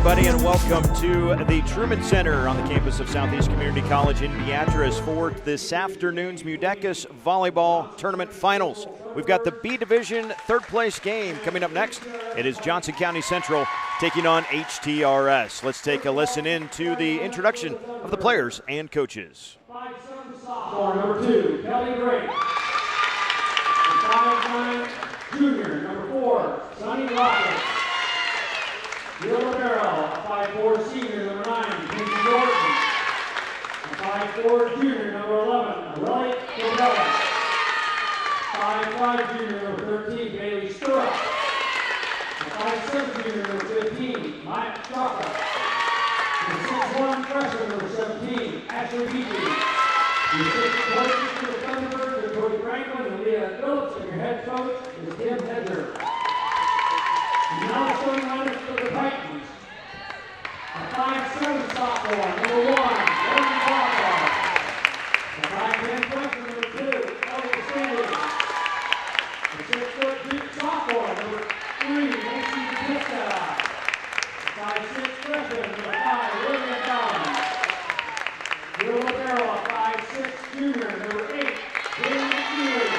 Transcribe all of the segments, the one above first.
everybody, and welcome to the Truman Center on the campus of Southeast Community College in Beatrice for this afternoon's MUDECAS Volleyball Tournament Finals. We've got the B Division third-place game coming up next. It is Johnson County Central taking on HTRS. Let's take a listen in to the introduction of the players and coaches. 5'7" sophomore, number 2, Kelly Gray. 5'9" junior, number 4, Sonny Rocket. Will Barrel, 5'4" senior, number 9, Casey Jordan. 5'4" junior, number 11, Willie Cabela. 5'5" junior, number 13, Bailey Stirrup. 5'7" junior, number 15, Mike Straka. 6'1" freshman, number 17, Ashley Beatrice. The assistant coaches for the Thunderbirds are Cody Franklin and Leah Phillips, and your head coach is Tim Hedger. And now the starting lineup for the Titans. A 5'7" sophomore, number 1, Logan Walker. A 5'10" freshman, number 2, Elliot Stanley. A 6' Duke sophomore, number 3, Nancy Pista. 5'6" freshman, number 5, William Fallon. Will Barrel, 5'6" junior, number 8, Jamie McNeely.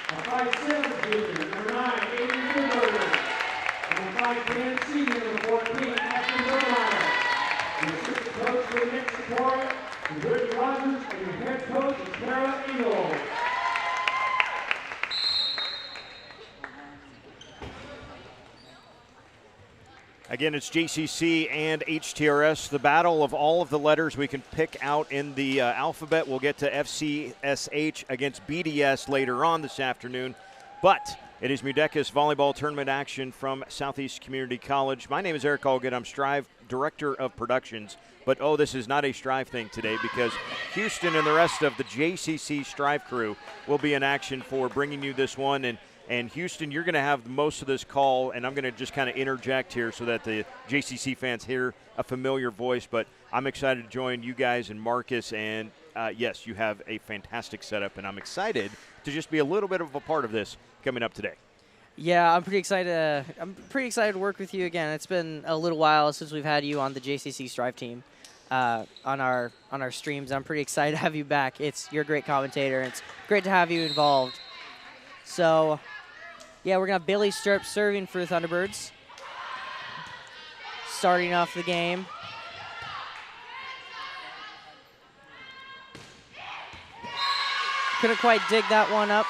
A 5'7" junior, number 9, Aiden Goodberger. And a 5'10" senior, number 14, Ashton Burmeyer. The assistant coach for the Nick Sephora is Ricky Rogers, and your head coach is Tara Engel. Again, it's JCC and HTRS, the battle of all of the letters we can pick out in the alphabet. We'll get to FCSH against BDS later on this afternoon. But it is MUDECAS Volleyball Tournament action from Southeast Community College. My name is Eric Allgood. I'm Striv, Director of Productions. But, this is not a Striv thing today because Houston and the rest of the JCC Striv crew will be in action for bringing you this one. And Houston, you're going to have most of this call, and I'm going to just kind of interject here so that the JCC fans hear a familiar voice. But I'm excited to join you guys and Marcus. And, yes, you have a fantastic setup, and I'm excited to just be a little bit of a part of this coming up today. Yeah, I'm pretty excited. I'm pretty excited to work with you again. It's been a little while since we've had you on the JCC Striv team on our streams. I'm pretty excited to have you back. You're a great commentator. It's great to have you involved. So, yeah, we're going to have Bailey Stirrup serving for the Thunderbirds. Starting off the game. Couldn't quite dig that one up.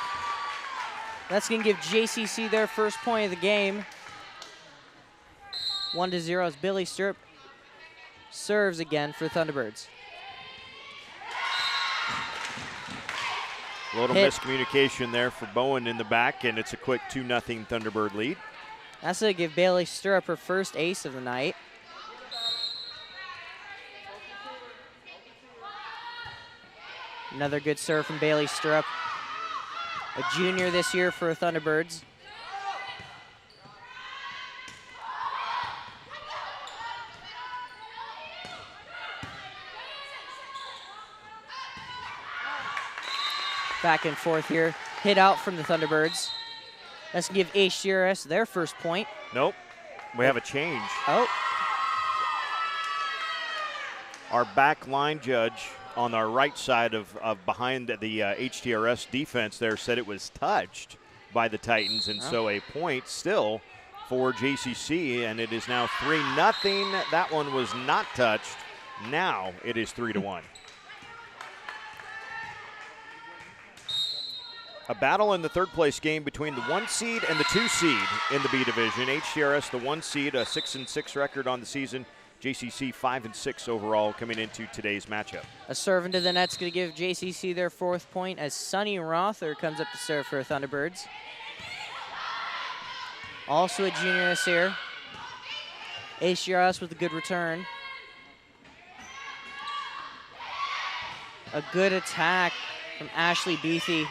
That's going to give JCC their first point of the game. 1-0 as Bailey Stirrup serves again for Thunderbirds. A little miscommunication there for Bowen in the back, and it's a quick 2-0 Thunderbird lead. That's going to give Bailey Stirrup her first ace of the night. Another good serve from Bailey Stirrup. A junior this year for Thunderbirds. Back and forth here. Hit out from the Thunderbirds. That's going to give HTRS their first point. Nope. We have a change. Oh. Our back line judge on our right side of behind the HTRS defense there said it was touched by the Titans, and so a point still for JCC, and it is now 3-0. That one was not touched. Now it is 3-1. A battle in the third place game between the 1 seed and the 2 seed in the B division. HTRS, the 1 seed, a 6-6 record on the season. JCC 5-6 overall coming into today's matchup. A serve into the net's going to give JCC their fourth point as Sonny Rother comes up to serve for Thunderbirds. Also a junior this year. HTRS with a good return. A good attack from Ashley Beathy.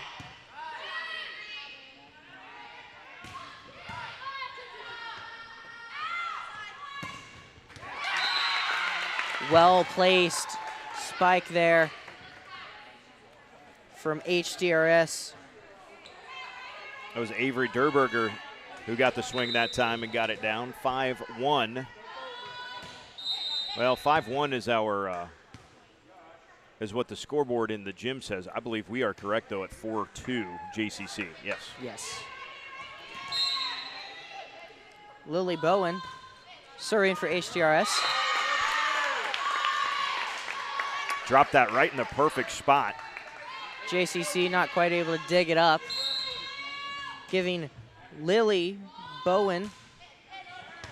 Well-placed spike there from HTRS. That was Avery Durberger who got the swing that time and got it down. 5-1 Well, 5-1 is our is what the scoreboard in the gym says. I believe we are correct, though, at 4-2 JCC. Yes. Yes. Lily Bowen serving for HTRS. Dropped that right in the perfect spot. JCC not quite able to dig it up, giving Lily Bowen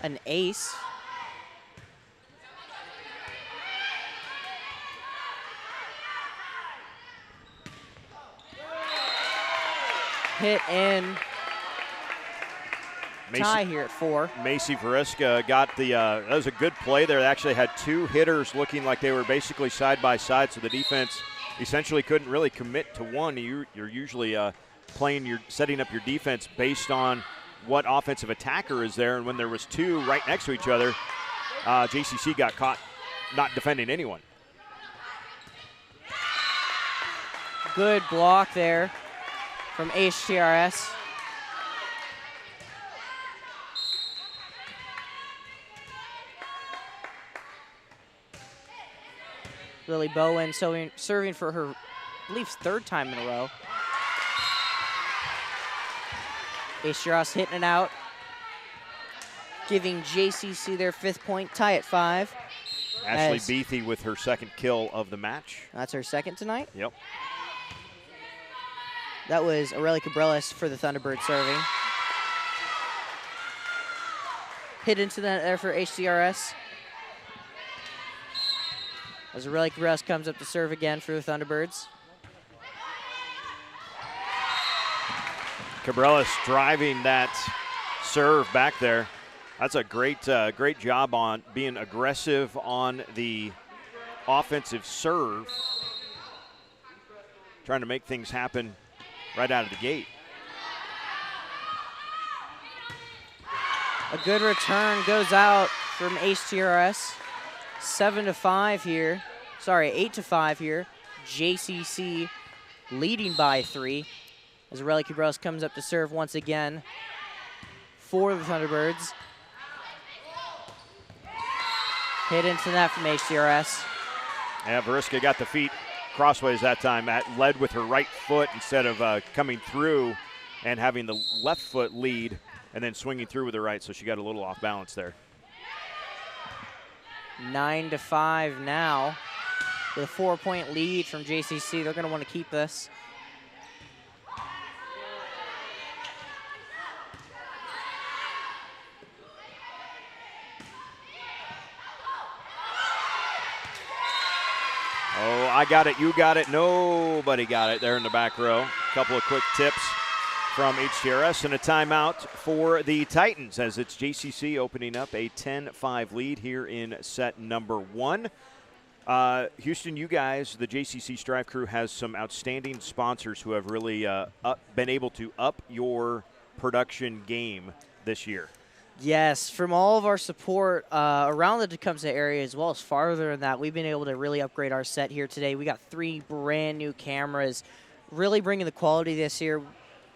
an ace. Hit in. Tie here at 4. Macy Vereska got the, that was a good play there. They actually had 2 hitters looking like they were basically side by side, so the defense essentially couldn't really commit to one. You're usually setting up your defense based on what offensive attacker is there, and when there was 2 right next to each other, JCC got caught not defending anyone. Good block there from HTRS. Lily Bowen serving for her, I believe, 3rd time in a row. HTRS hitting it out, giving JCC their 5th point, tie at 5. Ashley Beathy with her 2nd kill of the match. That's her 2nd tonight? Yep. That was Aurelia Cabrelas for the Thunderbird serving. Hit into that there for HTRS. As Aurelia Cabrelas comes up to serve again for the Thunderbirds. Cabrelas driving that serve back there. That's a great job on being aggressive on the offensive serve. Trying to make things happen right out of the gate. A good return goes out from HTRS. 7-5 here. Sorry, 8-5 here. JCC leading by 3. As Aurelia Cabrelas comes up to serve once again for the Thunderbirds. Hit into that from HTRS. Yeah, Vereska got the feet crossways that time. Led with her right foot instead of coming through and having the left foot lead and then swinging through with the right, so she got a little off balance there. 9-5 now with a 4-point lead from JCC. They're going to want to keep this. Oh, I got it, you got it, nobody got it there in the back row. A couple of quick tips from HTRS and a timeout for the Titans as it's JCC opening up a 10-5 lead here in set number 1. Houston, you guys, the JCC Strive crew has some outstanding sponsors who have really been able to up your production game this year. Yes, from all of our support around the Tecumseh area as well as farther than that, we've been able to really upgrade our set here today. We got 3 brand new cameras, really bringing the quality this year,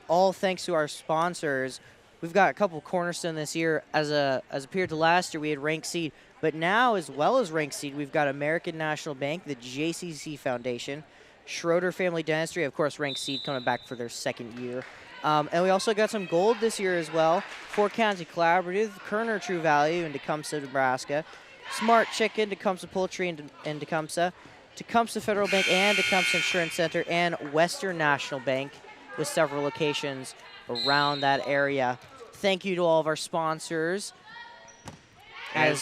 all thanks to our sponsors. We've got a couple cornerstone this year. As appeared to last year, we had Rank Seed, but now as well as Rank Seed, we've got American National Bank, the JCC Foundation, Schroeder Family Dentistry, of course, Rank Seed coming back for their 2nd year. And we also got some gold this year as well. 4 County Collaborative, Kerner True Value in Tecumseh, Nebraska, Smart Chicken, Tecumseh Poultry in Tecumseh, Tecumseh Federal Bank and Tecumseh Insurance Center, and Western National Bank with several locations around that area. Thank you to all of our sponsors. And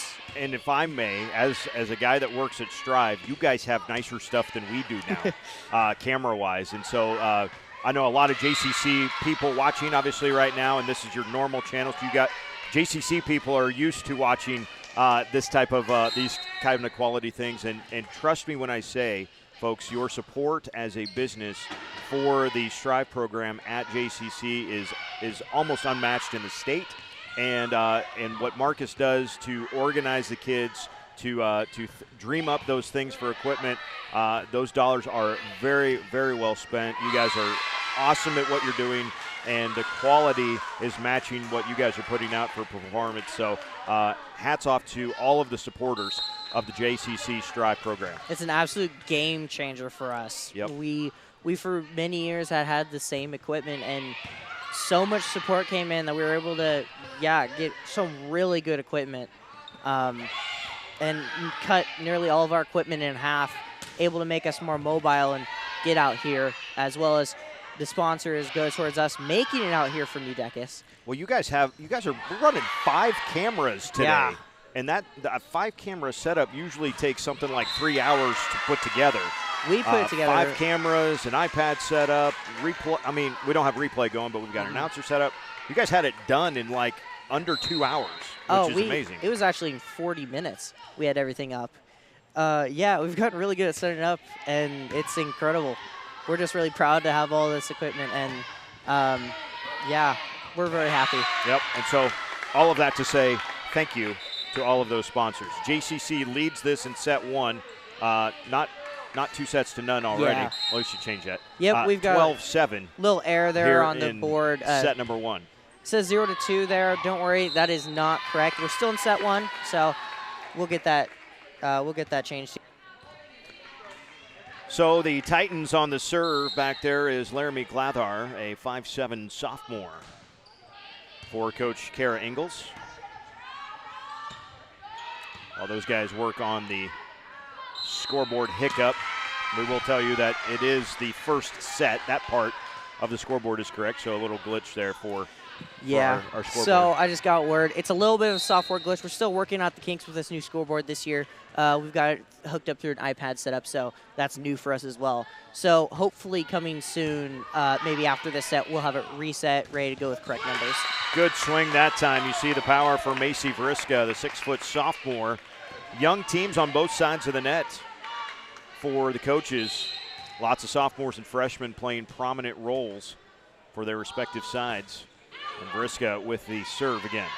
if I may, as a guy that works at Strive, you guys have nicer stuff than we do now, camera-wise. And so I know a lot of JCC people watching, obviously, right now, and this is your normal channel. So you got JCC people are used to watching this type of these kind of quality things. And trust me when I say, folks, your support as a business for the Strive program at JCC is almost unmatched in the state. And what Marcus does to organize the kids, to dream up those things for equipment, those dollars are very, very well spent. You guys are awesome at what you're doing, and the quality is matching what you guys are putting out for performance. So hats off to all of the supporters of the JCC Striv program. It's an absolute game changer for us. Yep. We for many years had the same equipment, and so much support came in that we were able to, get some really good equipment, and cut nearly all of our equipment in half, able to make us more mobile and get out here, as well as the sponsors go towards us making it out here for MUDECAS. Well, you guys are running 5 cameras today. Yeah. And that 5-camera setup usually takes something like 3 hours to put together. We put it together. 5 cameras, an iPad setup, replay. I mean, we don't have replay going, but we've got an announcer setup. You guys had it done in like under 2 hours, which is amazing. It was actually in 40 minutes. We had everything up. We've gotten really good at setting it up, and it's incredible. We're just really proud to have all this equipment, and we're very happy. Yep, and so all of that to say thank you to all of those sponsors. JCC leads this in set 1, not 2 sets to none already. Yeah. Well, we should change that. Yep, we've got 12-7. Little error there on the board. Set number 1. It says 0-2 there. Don't worry, that is not correct. We're still in set 1, so we'll get that changed. So the Titans on the serve back there is Laramie Glathar, a 5'7" sophomore, for Coach Kara Ingalls. While those guys work on the scoreboard hiccup, we will tell you that it is the first set. That part of the scoreboard is correct, so a little glitch there for our scoreboard. So I just got word. It's a little bit of a software glitch. We're still working out the kinks with this new scoreboard this year. We've got it hooked up through an iPad setup, so that's new for us as well. So hopefully coming soon, maybe after this set, we'll have it reset, ready to go with correct numbers. Good swing that time. You see the power for Macy Veriska, the 6-foot sophomore. Young teams on both sides of the net for the coaches. Lots of sophomores and freshmen playing prominent roles for their respective sides. And Veriska with the serve again.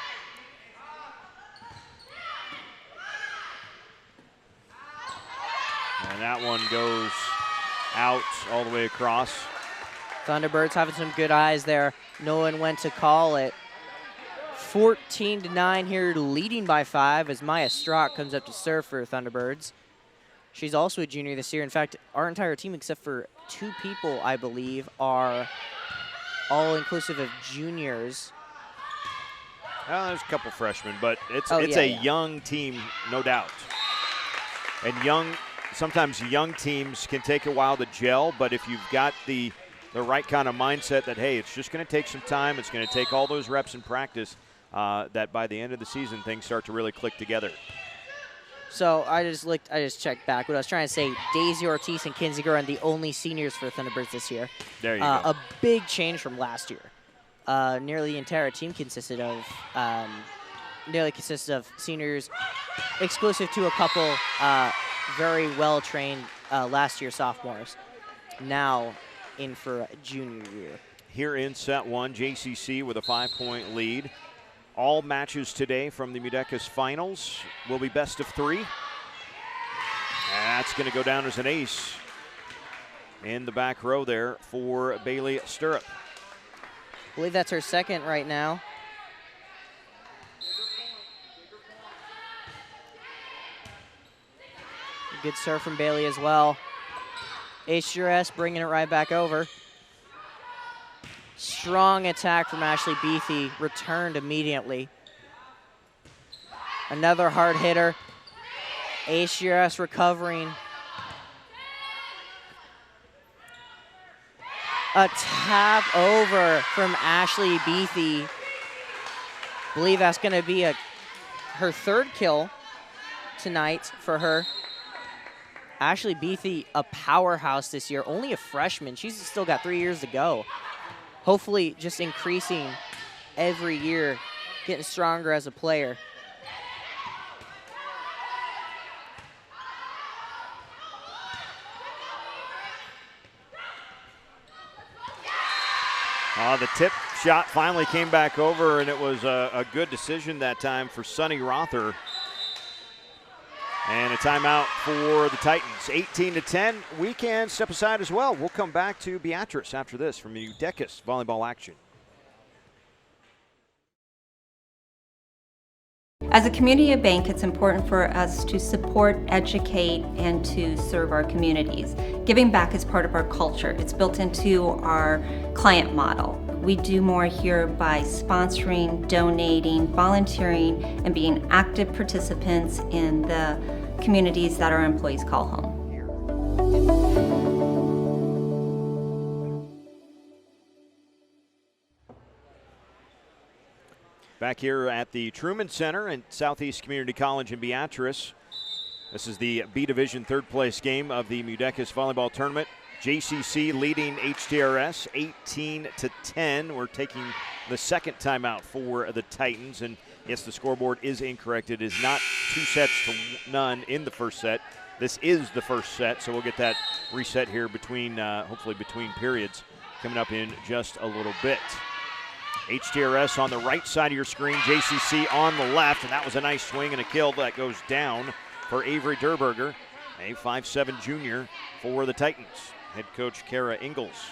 And that one goes out all the way across. Thunderbirds having some good eyes there, knowing when to call it. 14-9 here, leading by 5 as Maya Strock comes up to serve for Thunderbirds. She's also a junior this year. In fact, our entire team, except for 2 people, I believe, are all inclusive of juniors. Well, there's a couple freshmen, but it's a young team, no doubt. And sometimes young teams can take a while to gel, but if you've got the right kind of mindset that, hey, it's just going to take some time, it's going to take all those reps in practice, that by the end of the season, things start to really click together. So I just checked back. What I was trying to say, Daisy Ortiz and Kinsey Gurin, the only seniors for the Thunderbirds this year. There you go. A big change from last year. Nearly the entire team consisted of seniors, exclusive to a couple very well-trained last year sophomores. Now in for junior year. Here in set 1, JCC with a 5-point lead. All matches today from the MUDECAS finals will be best of 3. And that's going to go down as an ace in the back row there for Bailey Stirrup. I believe that's her second right now. Good serve from Bailey as well. HTRS bringing it right back over. Strong attack from Ashley Beathy, returned immediately. Another hard hitter. HTRS recovering. A tap over from Ashley Beathy. I believe that's going to be her 3rd kill tonight for her. Ashley Beathy, a powerhouse this year, only a freshman. She's still got 3 years to go. Hopefully just increasing every year, getting stronger as a player. The tip shot finally came back over, and it was a good decision that time for Sunny Rother. And a timeout for the Titans. 18-10. We can step aside as well. We'll come back to Beatrice after this from MUDECAS volleyball action. As a community bank, it's important for us to support, educate, and to serve our communities. Giving back is part of our culture. It's built into our client model. We do more here by sponsoring, donating, volunteering, and being active participants in the communities that our employees call home. Back here at the Truman Center in Southeast Community College in Beatrice. This is the B Division third place game of the MUDECAS Volleyball Tournament. JCC leading HTRS 18-10. We're taking the second timeout for the Titans. And yes, the scoreboard is incorrect. It is not 2-0 in the first set. This is the first set, so we'll get that reset here between, hopefully between periods, coming up in just a little bit. HTRS on the right side of your screen, JCC on the left, and that was a nice swing and a kill that goes down for Avery Durberger, a 5'7" junior for the Titans. Head coach Kara Ingalls.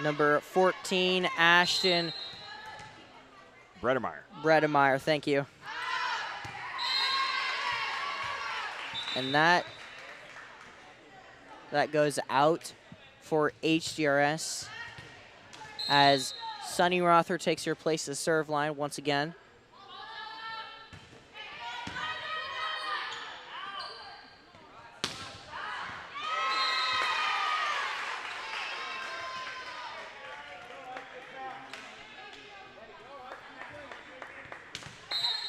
Number 14, Ashton Bredemeyer, thank you. And that goes out for HTRS as Sunny Rother takes your place at the serve line once again.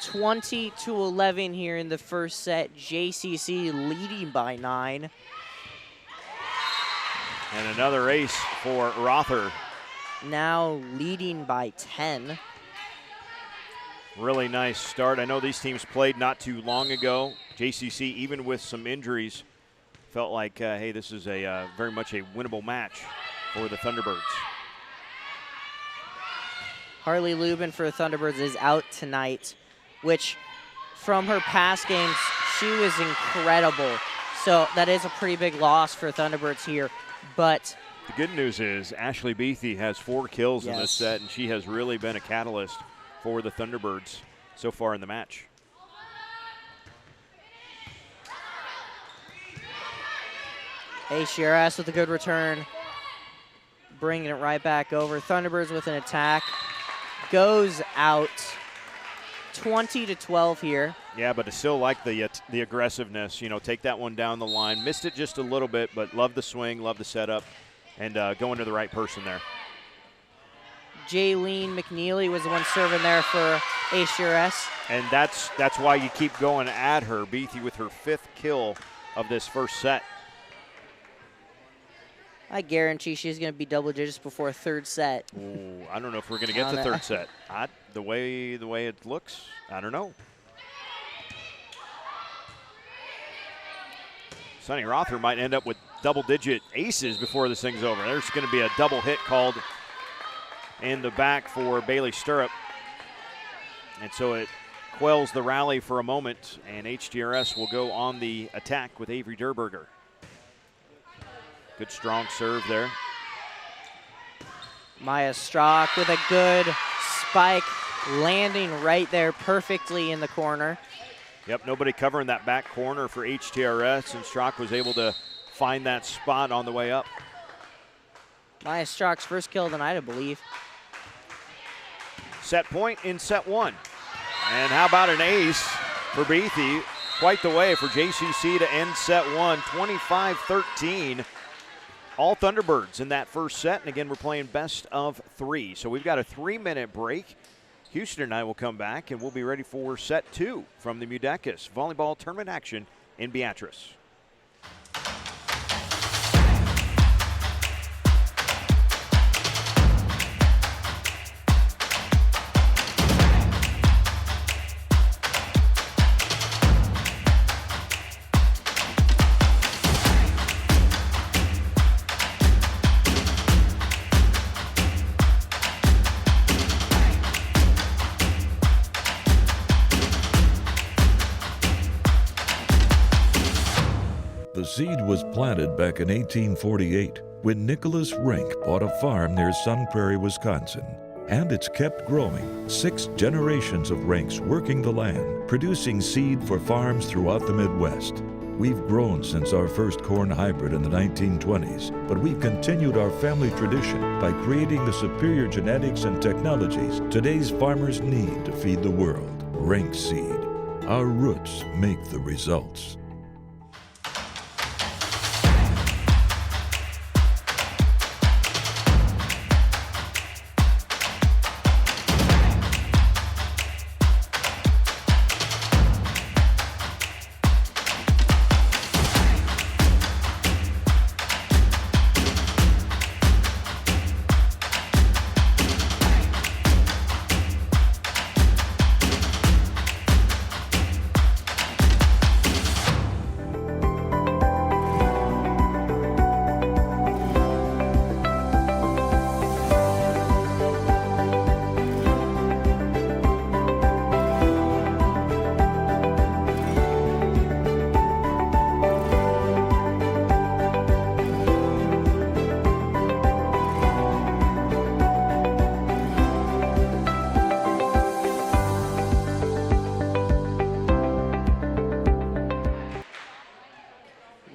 (20-11) here in the first set. JCC leading by 9. And another ace for Rother. Now leading by 10. Really nice start. I know these teams played not too long ago. JCC, even with some injuries, felt like, hey, this is a very much a winnable match for the Thunderbirds. Harley Lubin for the Thunderbirds is out tonight, which from her past games, she was incredible. So that is a pretty big loss for Thunderbirds here. But the good news is Ashley Beathy has 4 kills in this set, and she has really been a catalyst for the Thunderbirds so far in the match. HTRS with a good return, bringing it right back over. Thunderbirds with an attack. Goes out 20-12 here. Yeah, but I still like the aggressiveness. You know, take that one down the line. Missed it just a little bit, but love the swing, love the setup, and going to the right person there. Jaylene McNeely was the one serving there for HTRS. And that's why you keep going at her. Beathy with her 5th kill of this first set. I guarantee she's going to be double digits before third set. Ooh, I don't know if we're going to get the third set. The way it looks, I don't know. Sunny Rother might end up with double-digit aces before this thing's over. There's going to be a double hit called in the back for Bailey Stirrup. And so it quells the rally for a moment, and HTRS will go on the attack with Avery Durberger. Good strong serve there. Maya Strock with a good spike, landing right there perfectly in the corner. Yep, nobody covering that back corner for HTRS, and Strock was able to find that spot on the way up. Maya Strock's first kill of the night, I believe. Set point in set 1. And how about an ace for Beathy? Quite the way for JCC to end set 1, 25-13. All Thunderbirds in that first set, and again, we're playing best of 3. So we've got a 3-minute break. Houston and I will come back, and we'll be ready for set 2 from the MUDECAS Volleyball Tournament action in Beatrice. The seed was planted back in 1848 when Nicholas Rink bought a farm near Sun Prairie, Wisconsin. And it's kept growing. 6 generations of ranks working the land, producing seed for farms throughout the Midwest. We've grown since our first corn hybrid in the 1920s, but we've continued our family tradition by creating the superior genetics and technologies today's farmers need to feed the world. Rank seed. Our roots make the results.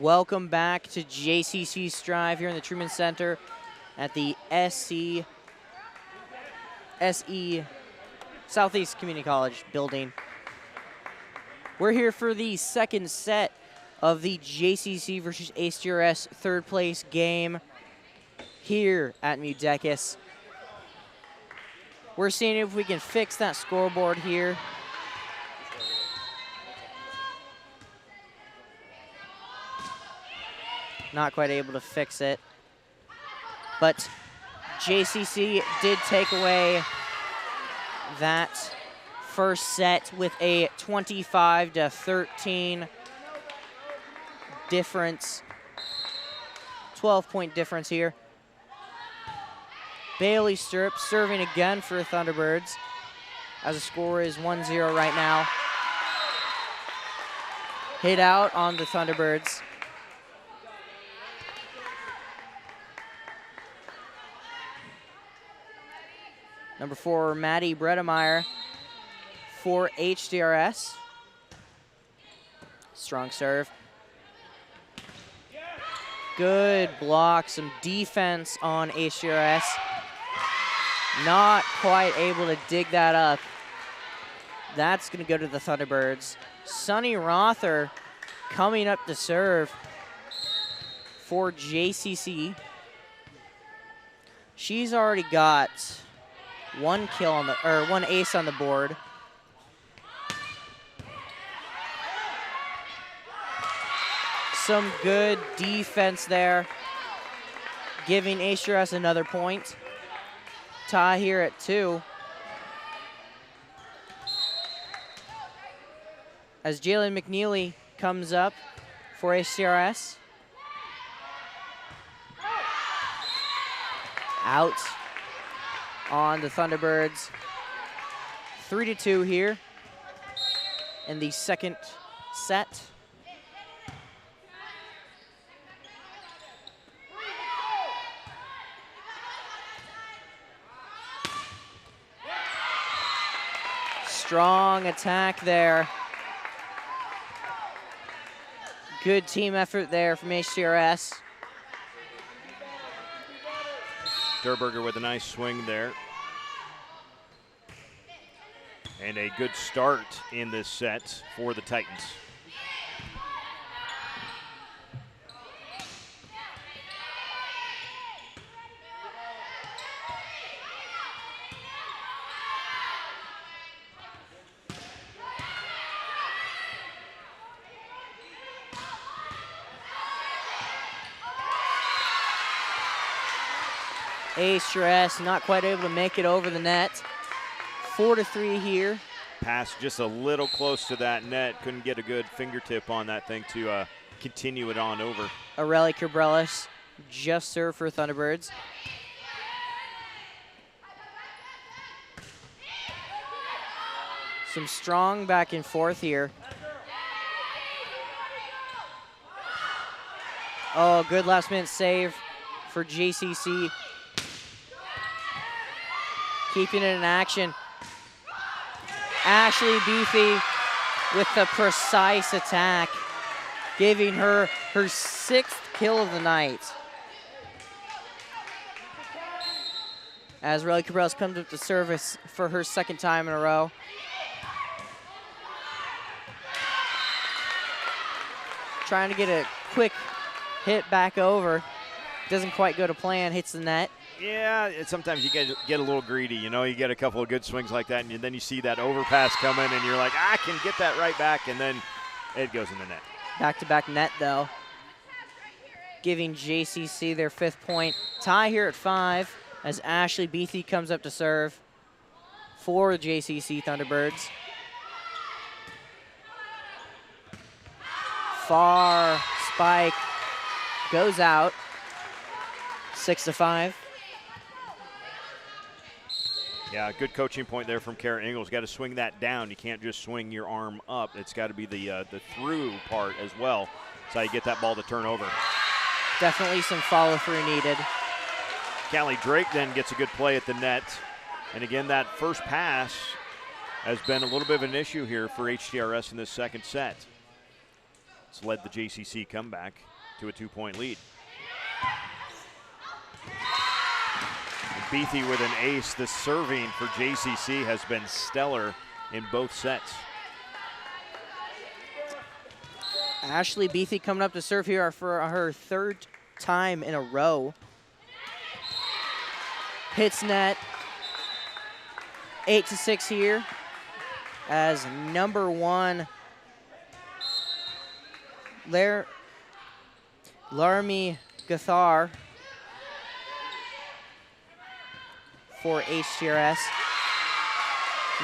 Welcome back to JCC Striv here in the Truman Center at the SE Southeast Community College building. We're here for the second set of the JCC versus HTRS third place game here at MUDECAS. We're seeing if we can fix that scoreboard here. Not quite able to fix it. But JCC did take away that first set with a 25-13 difference. 12-point difference here. Bailey Stirrup serving again for the Thunderbirds as the score is 1-0 right now. Hit out on the Thunderbirds. Number 4, Maddie Bredemeyer for HTRS. Strong serve. Good block, some defense on HTRS. Not quite able to dig that up. That's gonna go to the Thunderbirds. Sunny Rother coming up to serve for JCC. She's already got one kill on the, or one ace on the board. Some good defense there, giving HTRS another point. Tie here at 2. As Jalen McNeely comes up for HTRS. Out on the Thunderbirds. 3-2 here in the second set. Strong attack there. Good team effort there from HTRS. Derberger with a nice swing there. And a good start in this set for the Titans. HTRS not quite able to make it over the net. 4-3 here. Pass just a little close to that net. Couldn't get a good fingertip on that thing to continue it on over. Aurelie Cabrelis just served for Thunderbirds. Some strong back and forth here. Oh, good last minute save for JCC. keeping it in action. Ashley Beathy with the precise attack, giving her her 6th kill of the night. As Riley Cabrales comes up to service for her 2nd time in a row. Trying to get a quick hit back over. Doesn't quite go to plan, hits the net. Yeah, sometimes you get a little greedy. You know, you get a couple of good swings like that, and then you see that overpass coming, and you're like, I can get that right back, and then it goes in the net. Back-to-back net, though. Giving JCC their 5th point. Tie here at 5 as Ashley Beathy comes up to serve for the JCC Thunderbirds. Far spike goes out. 6-5. Yeah, good coaching point there from Kara Ingalls. Got to swing that down. You can't just swing your arm up. It's got to be the through part as well. That's how you get that ball to turn over. Definitely some follow-through needed. Callie Drake then gets a good play at the net. And again, that first pass has been a little bit of an issue here for HTRS in this 2nd set. It's led the JCC comeback to a 2-point lead. Beathy with an ace. The serving for JCC has been stellar in both sets. Ashley Beathy coming up to serve here for her 3rd time in a row. Hits net. 8-6 here as number 1 Laramie Gathar for HTRS.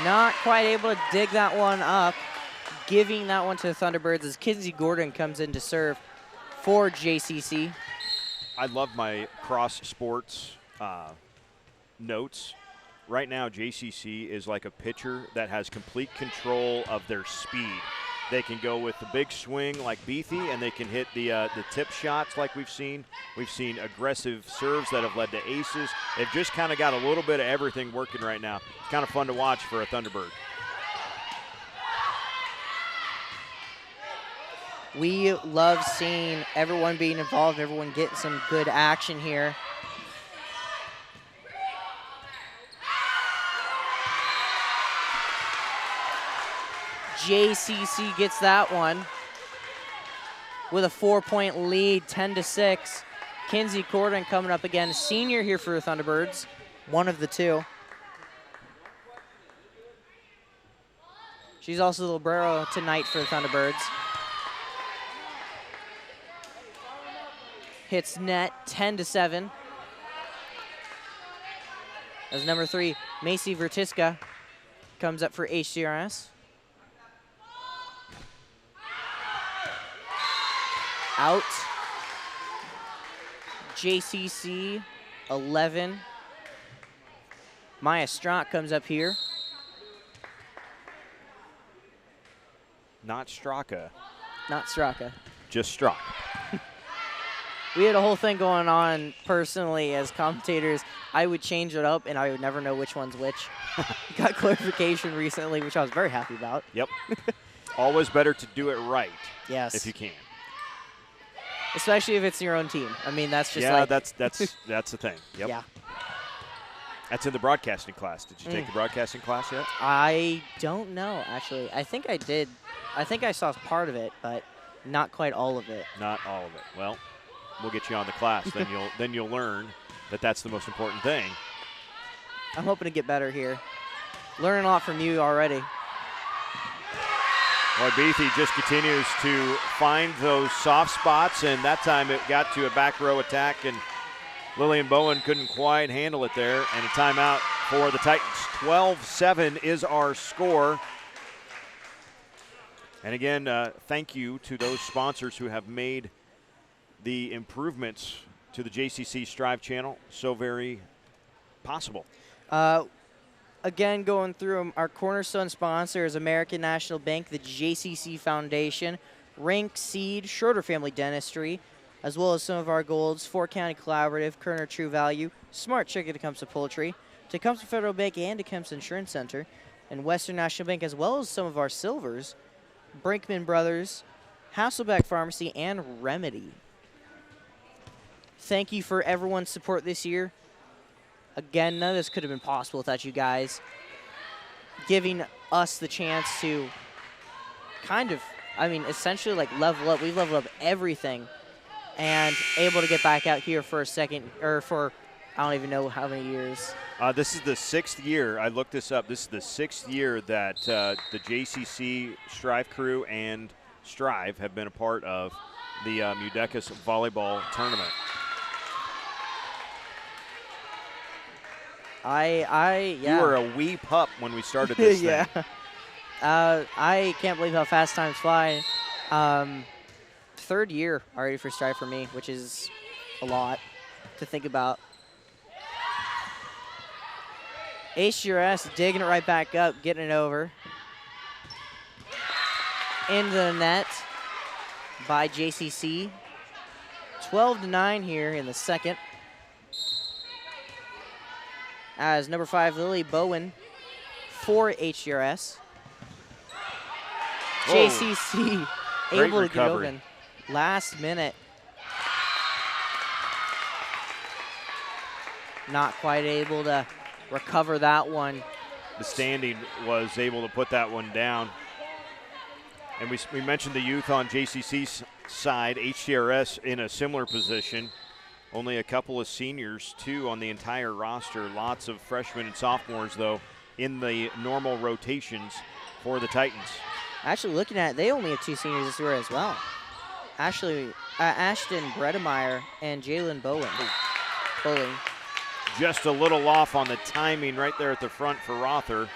Not quite able to dig that one up, giving that one to the Thunderbirds as Kinsey Gordon comes in to serve for JCC. I love my cross sports notes. Right now, JCC is like a pitcher that has complete control of their speed. They can go with the big swing like Beathy, and they can hit the tip shots like we've seen. We've seen aggressive serves that have led to aces. They've just kind of got a little bit of everything working right now. It's kind of fun to watch for a Thunderbird. We love seeing everyone being involved, everyone getting some good action here. JCC gets that one with a 4-point lead, 10-6. Kinsey Gordon coming up again, senior here for the Thunderbirds, one of the 2. She's also the libero tonight for the Thunderbirds. Hits net, 10-7. As number 3, Macy Vertiska comes up for HTRS. Out. JCC 11. Maya Strauch comes up here. Not Straka. Not Straka. Just Straka. We had a whole thing going on personally as commentators. I would change it up and I would never know which one's which. Got clarification recently, which I was very happy about. Yep. Always better to do it right. Yes. If you can. Especially if it's your own team. I mean, that's just like that's the thing. Yep. Yeah. That's in the broadcasting class. Did you take the broadcasting class yet? I don't know, actually. I think I did. I think I saw part of it, but not quite all of it. Not all of it. Well, we'll get you on the class. Then you'll learn that that's the most important thing. I'm hoping to get better here. Learning a lot from you already. Boy, Beathy just continues to find those soft spots, and that time it got to a back row attack, and Lillian Bowen couldn't quite handle it there, and a timeout for the Titans. 12-7 is our score. And again, thank you to those sponsors who have made the improvements to the JCC Striv channel so very possible. Again, going through them, our cornerstone sponsor is American National Bank, the JCC Foundation, Rank Seed, Schroeder Family Dentistry, as well as some of our golds, Fort County Collaborative, Kerner True Value, Smart Chicken when it comes to poultry, Tecumseh Federal Bank and Tecumseh Insurance Center, and Western National Bank, as well as some of our silvers, Brinkman Brothers, Hasselbeck Pharmacy, and Remedy. Thank you for everyone's support this year. Again, none of this could have been possible without you guys giving us the chance to kind of, I mean, essentially like level up. We've leveled up everything and able to get back out here for a second, or for I don't even know how many years. This is the 6th year. I looked this up. This is the 6th year that the JCC Striv crew and Striv have been a part of the MUDECAS Volleyball tournament. Yeah. You were a wee pup when we started this yeah. thing. I can't believe how fast time's fly. 3rd year already for Striv for me, which is a lot to think about. HTRS digging it right back up, getting it over. Into the net by JCC. 12-9 here in the second. As number 5, Lily Bowen for HTRS. Whoa. JCC Great able to recovery. get open. Last minute. Not quite able to recover that one. The standing was able to put that one down. And we mentioned the youth on JCC's side, HTRS in a similar position. Only a couple of seniors, 2 on the entire roster. Lots of freshmen and sophomores, though, in the normal rotations for the Titans. Actually, looking at it, they only have 2 seniors this year as well. Ashton Bredemeyer and Jalen Bowling. Just a little off on the timing right there at the front for Rother.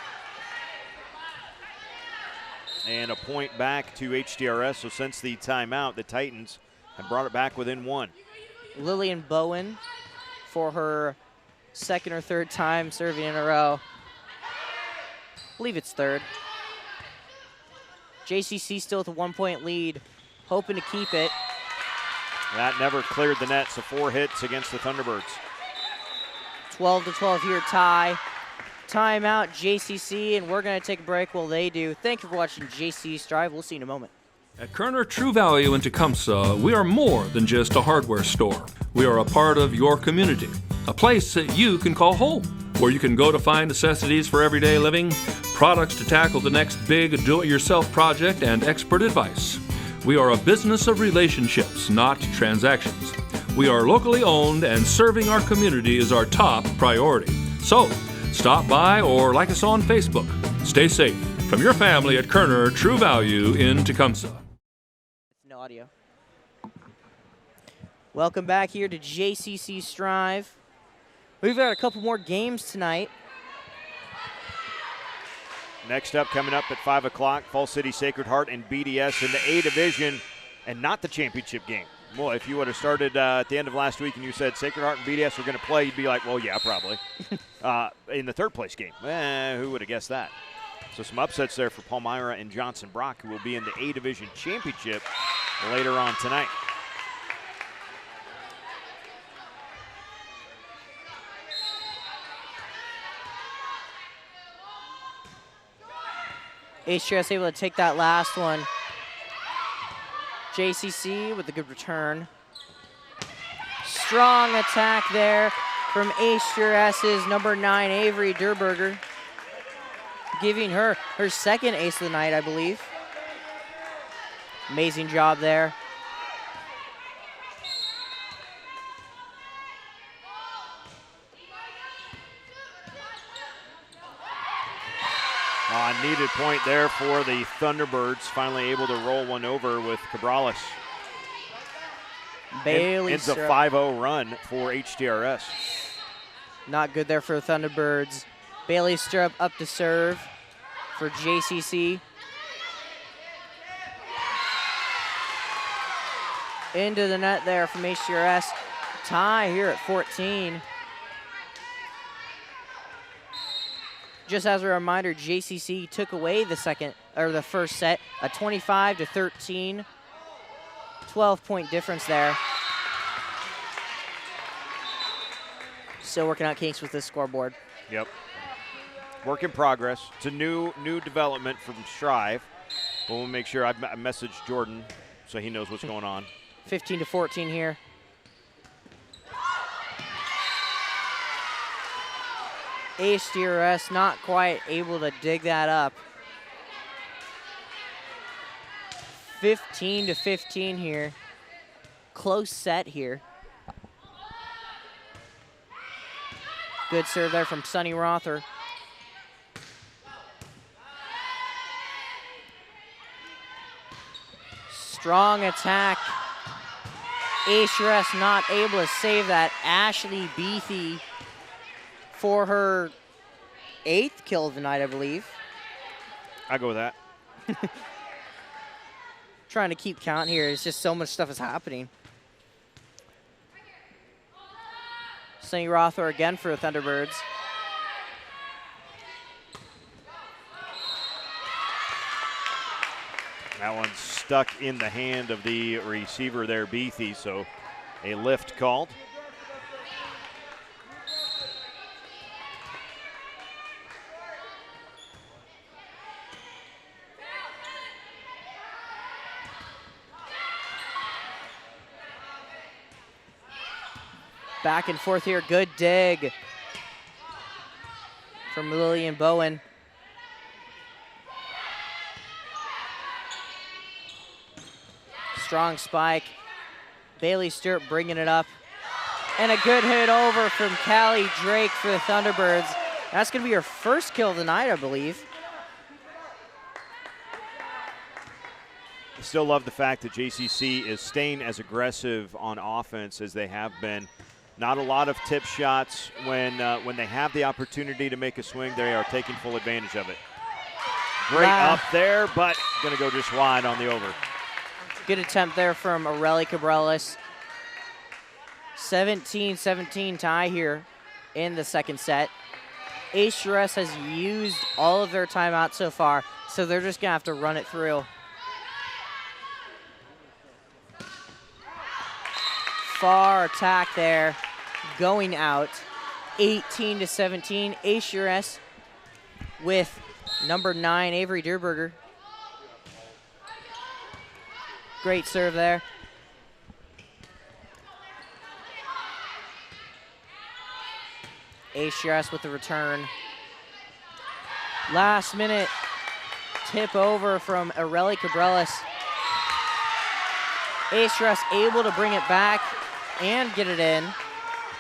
And a point back to HTRS. So since the timeout, the Titans have brought it back within 1. Lillian Bowen for her 2nd or 3rd time serving in a row. I believe it's 3rd. JCC still with a 1-point lead, hoping to keep it. That never cleared the net, so 4 hits against the Thunderbirds. 12-12 here, tie. Timeout, JCC, and we're going to take a break while they do. Thank you for watching JCC Striv. We'll see you in a moment. At Kerner True Value in Tecumseh, we are more than just a hardware store. We are a part of your community, a place that you can call home, where you can go to find necessities for everyday living, products to tackle the next big do-it-yourself project, and expert advice. We are a business of relationships, not transactions. We are locally owned, and serving our community is our top priority. So, stop by or like us on Facebook. Stay safe from your family at Kerner True Value in Tecumseh. No audio. Welcome back here to JCC Striv. We've got a couple more games tonight. Next up, coming up at 5 o'clock, Falls City Sacred Heart and BDS in the A Division, and not the championship game. Well, if you would have started at the end of last week and you said Sacred Heart and BDS were going to play, you'd be like, well, yeah, probably. In the 3rd place game. Who would have guessed that? So some upsets there for Palmyra and Johnson Brock, who will be in the A Division championship later on tonight. HTRS able to take that last one. JCC with a good return. Strong attack there from HTRS's number 9, Avery Durberger. Giving her 2nd ace of the night, I believe. Amazing job there. Needed point there for the Thunderbirds. Finally able to roll one over with Cabrales. Bailey It's a 5-0 run for HTRS. Not good there for the Thunderbirds. Bailey Stirrup up to serve for JCC. Into the net there from HTRS. Tie here at 14. Just as a reminder, JCC took away the first set, a 25-13, 12-point difference there. Still working out kinks with this scoreboard. Yep. Work in progress. It's a new development from Striv. We'll make sure I messaged Jordan so he knows what's going on. 15-14 here. HTRS not quite able to dig that up. 15-15 here. Close set here. Good serve there from Sonny Rother. Strong attack. HTRS not able to save that. Ashley Beathy for her 8th kill of the night, I believe. I go with that. Trying to keep count here. It's just so much stuff is happening. Sonny Rother again for the Thunderbirds. That one's stuck in the hand of the receiver there, Beathy, so a lift called. Back and forth here, good dig from Lillian Bowen. Strong spike. Bailey Stewart bringing it up. And a good hit over from Callie Drake for the Thunderbirds. That's going to be her first kill of the night, I believe. I still love the fact that JCC is staying as aggressive on offense as they have been. Not a lot of tip shots. When they have the opportunity to make a swing, they are taking full advantage of it. Great up there, but going to go just wide on the over. Good attempt there from Aurelie Cabrales. 17-17 tie here in the second set. HTRS has used all of their timeouts so far, so they're just going to have to run it through. Far attack there, going out. 18-17. HTRS with number 9, Avery Dierberger. Great serve there. HTRS with the return. Last minute tip over from Aurelie Cabrales. HTRS able to bring it back and get it in.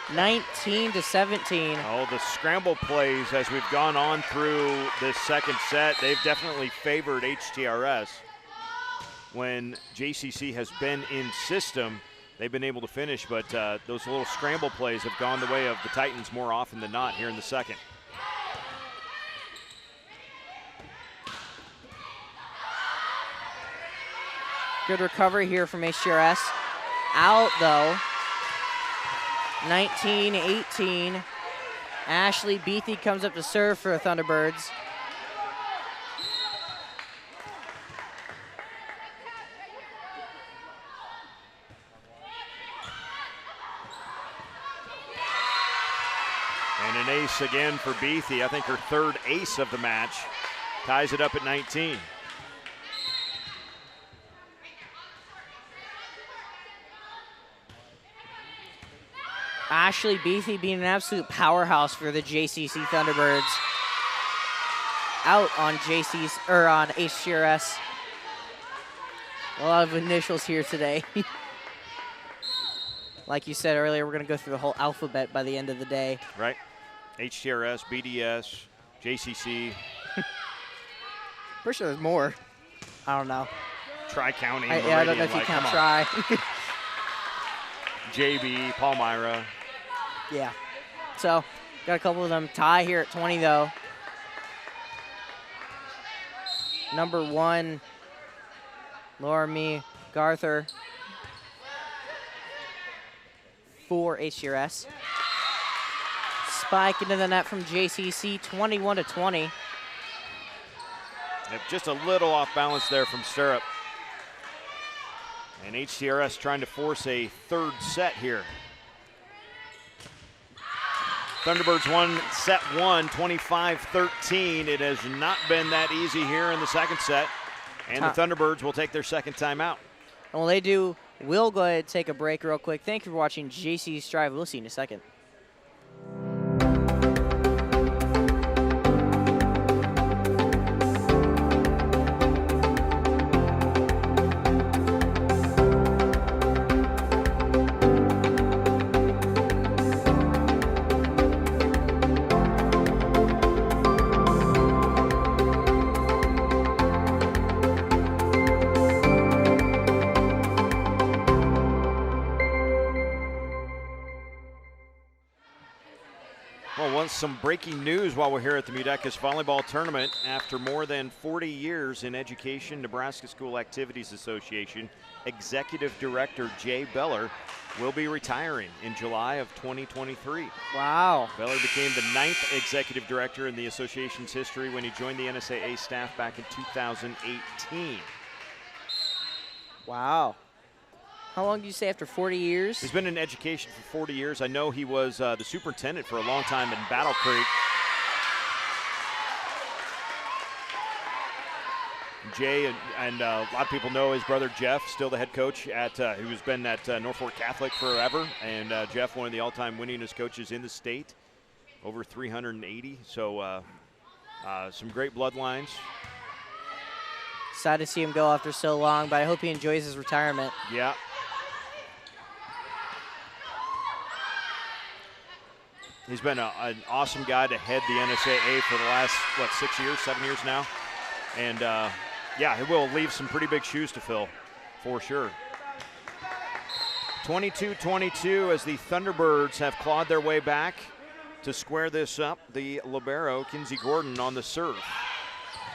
19-17. Oh, the scramble plays as we've gone on through this second set, they've definitely favored HTRS. When JCC has been in system, they've been able to finish, but those little scramble plays have gone the way of the Titans more often than not here in the second. Good recovery here from HTRS. Out though. 19-18. Ashley Beathy comes up to serve for the Thunderbirds. And an ace again for Beathy. I think her third ace of the match. Ties it up at 19. Ashley Beathy being an absolute powerhouse for the JCC Thunderbirds. Out on on HTRS. A lot of initials here today. Like you said earlier, we're going to go through the whole alphabet by the end of the day. Right. HTRS, BDS, JCC. Pretty sure there's more. I don't know. Tri-County. I don't know if you count Tri. JB, Palmyra. Yeah. So, got a couple of them. Tie here at 20, though. Number 1, Laura Garther for HTRS. Spike into the net from JCC, 21-20. Yep, just a little off balance there from Stirrup. And HTRS trying to force a third set here. Thunderbirds won set 1, 25-13. It has not been that easy here in the second set. And the Thunderbirds will take their second timeout. And while they do, we'll go ahead and take a break real quick. Thank you for watching JCC Striv. We'll see you in a second. Some breaking news while we're here at the MUDECAS Volleyball Tournament. After more than 40 years in education, Nebraska School Activities Association Executive Director Jay Beller will be retiring in July of 2023. Wow. Beller became the 9th Executive Director in the association's history when he joined the NSAA staff back in 2018. Wow. How long did you say after 40 years? He's been in education for 40 years. I know he was the superintendent for a long time in Battle Creek. Jay and a lot of people know his brother Jeff, still the head coach at who's been at Norfolk Catholic forever, and Jeff, one of the all-time winningest coaches in the state, over 380. So some great bloodlines. Sad to see him go after so long, but I hope he enjoys his retirement. Yeah. He's been an awesome guy to head the NSAA for the last, 7 years now. And, yeah, he will leave some pretty big shoes to fill, for sure. 22-22 as the Thunderbirds have clawed their way back to square this up. The libero, Kinsey Gordon, on the serve.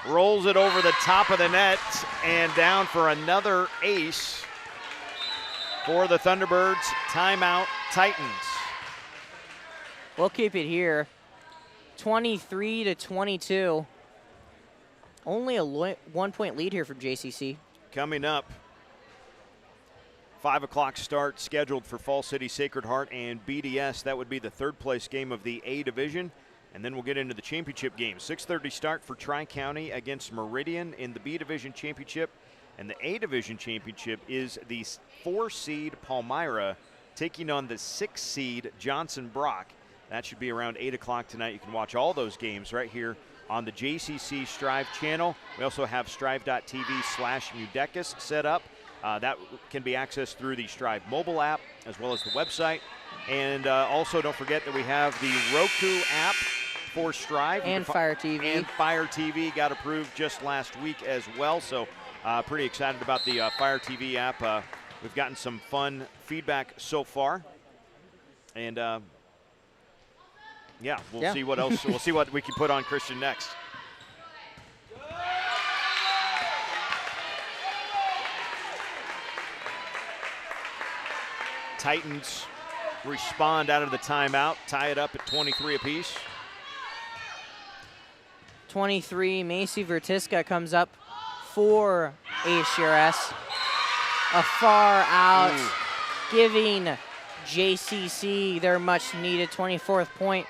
Rolls it over the top of the net and down for another ace for the Thunderbirds. Timeout, Titans. We'll keep it here. 23-22. Only a 1-point lead here from JCC. Coming up, 5 o'clock start scheduled for Fall City Sacred Heart and BDS. That would be the third place game of the A division. And then we'll get into the championship game. 6:30 start for Tri-County against Meridian in the B division championship. And the A division championship is the 4-seed Palmyra taking on the 6-seed Johnson Brock. That should be around 8 o'clock tonight. You can watch all those games right here on the JCC Striv channel. We also have striv.tv/MUDECAS set up. That can be accessed through the Striv mobile app as well as the website. And also don't forget that we have the Roku app for Striv. And Fire TV. And Fire TV got approved just last week as well. So pretty excited about the Fire TV app. We've gotten some fun feedback so far. And yeah, we'll see what else. We'll see what we can put on Christian next. Titans respond out of the timeout, tie it up at 23 apiece. 23, Macy Vertiska comes up for HTRS. A far out, giving JCC their much needed 24th point.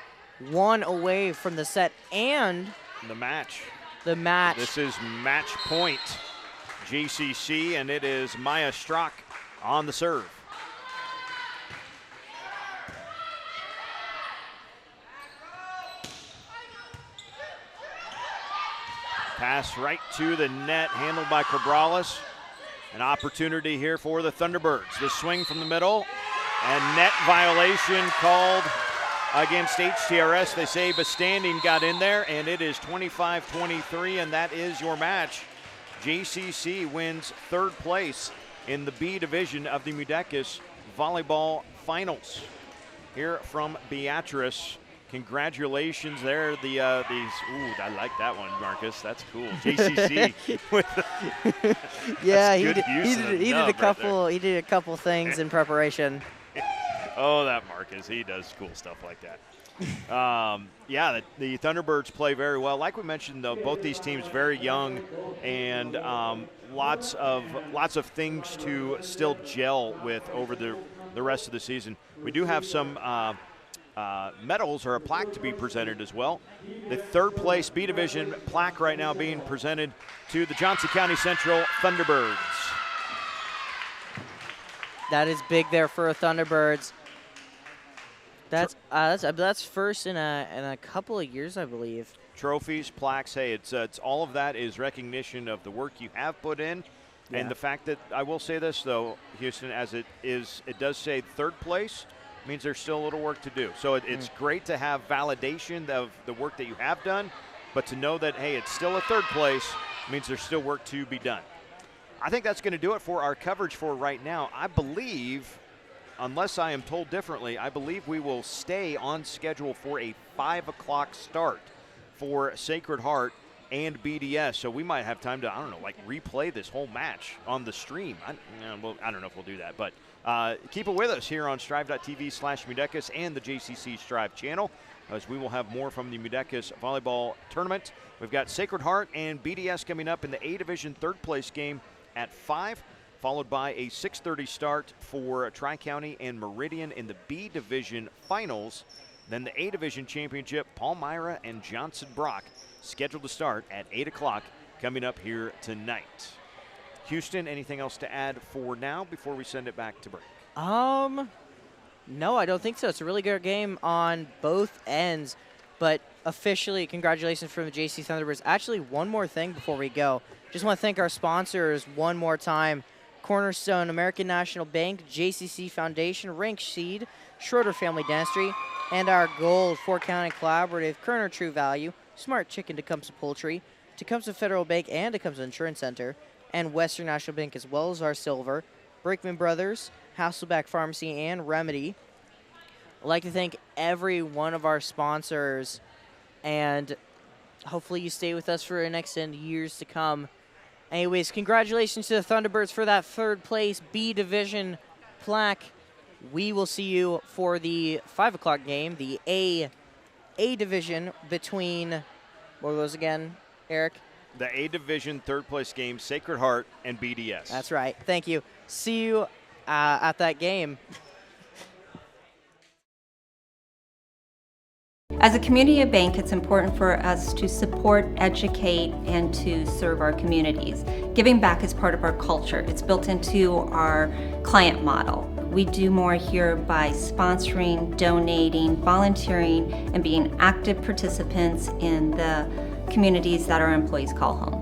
1 away from the set and the match. This is match point JCC, and it is Maya Strock on the serve. Pass right to the net, handled by Cabrales. An opportunity here for the Thunderbirds. The swing from the middle, and net violation called against HTRS. They say Bestanding got in there, and it is 25-23, and that is your match. JCC wins third place in the B division of the MUDECAS Volleyball Finals. Here from Beatrice. Congratulations there. I like that one, Marcus. That's cool. JCC with yeah, he did a couple things in preparation. Oh, that Marcus, he does cool stuff like that. Yeah, the Thunderbirds play very well. Like we mentioned, though, both these teams very young, and lots of things to still gel with over the rest of the season. We do have some medals or a plaque to be presented as well. The third place B Division plaque right now being presented to the Johnson County Central Thunderbirds. That is big there for Thunderbirds. That's first in a couple of years, I believe. Trophies, plaques, hey, it's all of that is recognition of the work you have put in. Yeah. And the fact that, I will say this though, Houston, as it does say third place, means there's still a little work to do. So it's great to have validation of the work that you have done, but to know that, hey, it's still a third place means there's still work to be done. I think that's going to do it for our coverage for right now. I believe, unless I am told differently, I believe we will stay on schedule for a 5 o'clock start for Sacred Heart and BDS. So we might have time to, I don't know, like replay this whole match on the stream. I don't know if we'll do that, but keep it with us here on strive.tv/MUDECAS and the JCC Strive channel, as we will have more from the MUDECAS Volleyball Tournament. We've got Sacred Heart and BDS coming up in the A Division third place game at 5, followed by a 6:30 start for Tri-County and Meridian in the B Division finals. Then the A Division championship, Palmyra and Johnson Brock, scheduled to start at 8 o'clock coming up here tonight. Houston, anything else to add for now before we send it back to break? No, I don't think so. It's a really good game on both ends, but officially, congratulations from the JC Thunderbirds. Actually, one more thing before we go. Just want to thank our sponsors one more time. Cornerstone, American National Bank, JCC Foundation, Rank Seed, Schroeder Family Dentistry, and our gold 4-county collaborative, Kerner True Value, Smart Chicken, Tecumseh Poultry, Tecumseh Federal Bank and Tecumseh Insurance Center, and Western National Bank, as well as our silver, Brickman Brothers, Hasselback Pharmacy, and Remedy. I'd like to thank every one of our sponsors, and hopefully you stay with us for the next years to come. Anyways, congratulations to the Thunderbirds for that third place B Division plaque. We will see you for the 5 o'clock game, the A Division between, what were those again, Eric? The A Division third place game, Sacred Heart and BDS. That's right. Thank you. See you at that game. As a community bank, it's important for us to support, educate, and to serve our communities. Giving back is part of our culture. It's built into our client model. We do more here by sponsoring, donating, volunteering, and being active participants in the communities that our employees call home.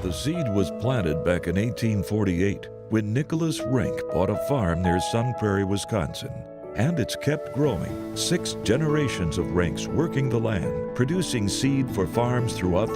The seed was planted back in 1848 when Nicholas Rink bought a farm near Sun Prairie, Wisconsin. And it's kept growing. 6 generations of Rinks working the land, producing seed for farms throughout the